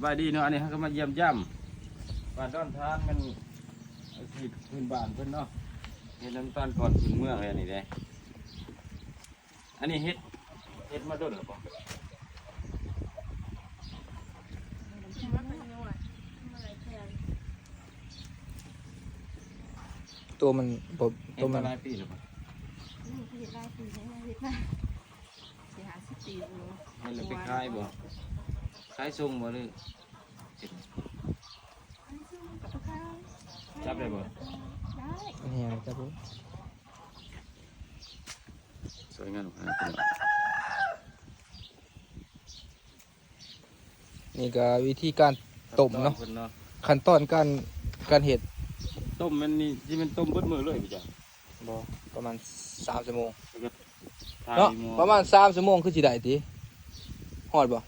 บายดีเนาะอันนี้เขาก็มาเยี่ยมย่ำบ้านดอนทานมันที่พื้นบ้านเพิ่นเนาะเฮ็ดน้ำตาลก่อนพื้นเมืองเลยอันนี้เด้อันนี้เฮ็ดมาโดนหรือเปล่า ตัวมันบ่ เฮ็ ตัว ด มั มาน หลายปีหรือเปล่า เห็ดลายปีให้เห็ดมา40 ปีอยู่ เฮ็ดแล้วไปขายบ่ขายส่งบ่หรือเฮ็ดจับได้บ่ ได้ เฮียครับผม สวยงามครับ นี่ก็วิธีการต้มเนาะ พิ่เนาะ ขั้นตอนการเห็ด ต้มมันนี่ที่มันต้มเบิดมือเลยพี่จ้ะ บ่ประมาณ3 ชั่วโมง แล้วก็ทา เนาะ หม้อ ประมาณ3 ชั่วโมงคือสิได้ติฮอดบ่